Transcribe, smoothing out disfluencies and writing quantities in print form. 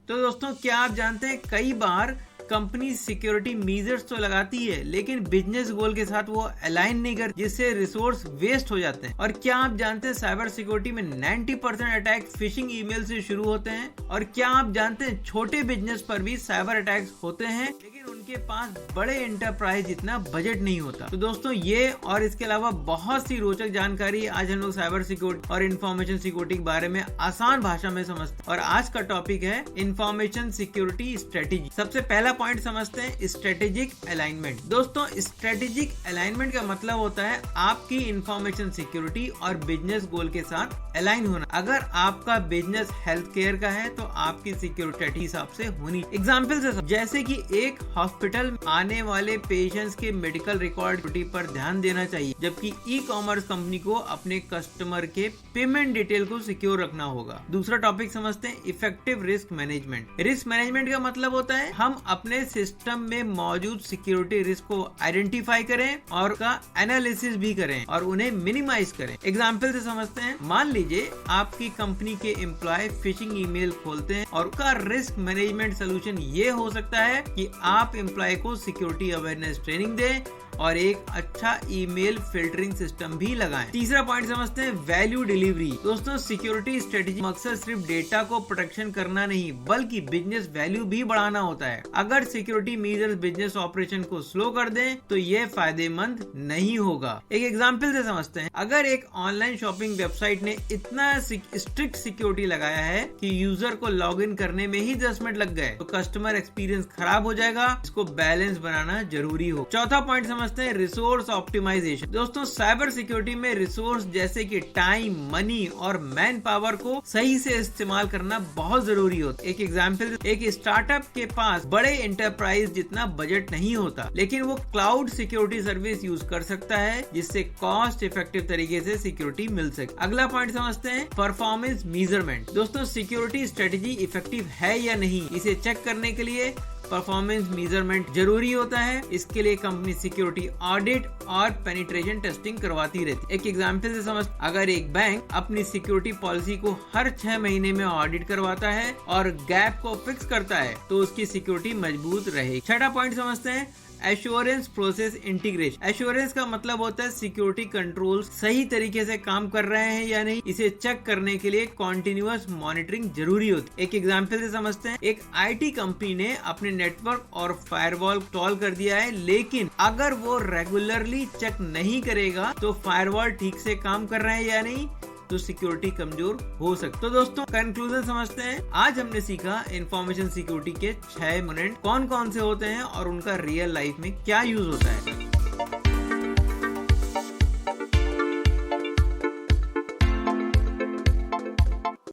तो दोस्तों क्या आप जानते हैं कई बार कंपनी सिक्योरिटी मेजर्स तो लगाती है लेकिन बिजनेस गोल के साथ वो अलाइन नहीं करती, जिससे रिसोर्स वेस्ट हो जाते हैं। और क्या आप जानते हैं साइबर सिक्योरिटी में 90% अटैक फिशिंग ईमेल से शुरू होते हैं। और क्या आप जानते हैं छोटे बिजनेस पर भी साइबर अटैक्स होते हैं लेकिन उनके पास बड़े एंटरप्राइज जितना बजट नहीं होता। तो दोस्तों ये और इसके अलावा बहुत सी रोचक जानकारी आज हम लोग साइबर सिक्योरिटी और इंफॉर्मेशन सिक्योरिटी के बारे में आसान भाषा में समझते हैं। और आज का टॉपिक है इंफॉर्मेशन सिक्योरिटी स्ट्रेटेजी। सबसे पहला पॉइंट समझते हैं स्ट्रेटेजिक अलाइनमेंट। दोस्तों स्ट्रेटेजिक अलाइनमेंट का मतलब होता है आपकी इंफॉर्मेशन सिक्योरिटी और बिजनेस गोल के साथ अलाइन होना। अगर आपका बिजनेस हेल्थ केयर का है तो आपकी सिक्योरिटी हिसाब से होनी। एग्जाम्पल से जैसे कि एक हॉस्पिटल आने वाले पेशेंट्स के मेडिकल रिकॉर्ड पर ध्यान देना चाहिए, जबकि ई कॉमर्स कंपनी को अपने कस्टमर के पेमेंट डिटेल को सिक्योर रखना होगा। दूसरा टॉपिक समझते हैं effective risk management. Risk management का मतलब होता है हम अपने सिस्टम में मौजूद सिक्योरिटी रिस्क को आइडेंटिफाई करें और का एनालिसिस भी करें और उन्हें मिनिमाइज करें। एग्जाम्पल से समझते हैं, मान लीजिए आपकी कंपनी के एम्प्लॉय फिशिंग ईमेल खोलते हैं और उसका रिस्क मैनेजमेंट सोल्यूशन ये हो सकता है कि आप एम्प्लॉय को सिक्योरिटी अवेयरनेस ट्रेनिंग दें और एक अच्छा ईमेल फिल्टरिंग सिस्टम भी लगाएं। तीसरा पॉइंट समझते हैं वैल्यू डिलीवरी। दोस्तों सिक्योरिटी स्ट्रेटेजी मकसद सिर्फ डेटा को प्रोटेक्शन करना नहीं बल्कि बिजनेस वैल्यू भी बढ़ाना होता है। अगर सिक्योरिटी मेजर्स बिजनेस ऑपरेशन को स्लो कर दें तो यह फायदेमंद नहीं होगा। एक एग्जांपल से समझते हैं, अगर एक ऑनलाइन शॉपिंग वेबसाइट ने इतना स्ट्रिक्ट सिक्योरिटी लगाया है कि यूजर को लॉग इन करने में ही 10 मिनट लग गए तो कस्टमर एक्सपीरियंस खराब हो जाएगा। इसको बैलेंस बनाना जरूरी हो। चौथा पॉइंट समझते हैं रिसोर्स ऑप्टिमाइजेशन। दोस्तों साइबर सिक्योरिटी में रिसोर्स जैसे कि टाइम, मनी और मैन पावर को सही से इस्तेमाल करना बहुत जरूरी होता है। एक एग्जांपल, एक स्टार्टअप के पास बड़े एंटरप्राइज जितना बजट नहीं होता लेकिन वो क्लाउड सिक्योरिटी सर्विस यूज कर सकता है जिससे कॉस्ट इफेक्टिव तरीके से सिक्योरिटी मिल सके। अगला पॉइंट समझते हैं परफॉर्मेंस मेजरमेंट। दोस्तों सिक्योरिटी स्ट्रेटेजी इफेक्टिव है या नहीं इसे चेक करने के लिए परफॉर्मेंस मेजरमेंट जरूरी होता है। इसके लिए कंपनी सिक्योरिटी ऑडिट और पेनिट्रेशन टेस्टिंग करवाती रहती है। एक एग्जांपल से समझ, अगर एक बैंक अपनी सिक्योरिटी पॉलिसी को हर 6 महीने में ऑडिट करवाता है और गैप को फिक्स करता है तो उसकी सिक्योरिटी मजबूत रहेगी। छठा पॉइंट समझते हैं एश्योरेंस प्रोसेस इंटीग्रेशन। एश्योरेंस का मतलब होता है सिक्योरिटी कंट्रोल सही तरीके से काम कर रहे हैं या नहीं, इसे चेक करने के लिए कॉन्टिन्यूअस मॉनिटरिंग जरूरी होती है। एक एग्जांपल से समझते हैं, एक आईटी कंपनी ने अपने नेटवर्क और फायरवॉल इंस्टॉल कर दिया है लेकिन अगर वो रेगुलरली चेक नहीं करेगा तो फायरवॉल ठीक से काम कर रहे हैं या नहीं तो सिक्योरिटी कमजोर हो सकती। तो दोस्तों कंक्लूजन समझते हैं, आज हमने सीखा इंफॉर्मेशन सिक्योरिटी के 6 मिनट कौन कौन से होते हैं और उनका रियल लाइफ में क्या यूज होता है।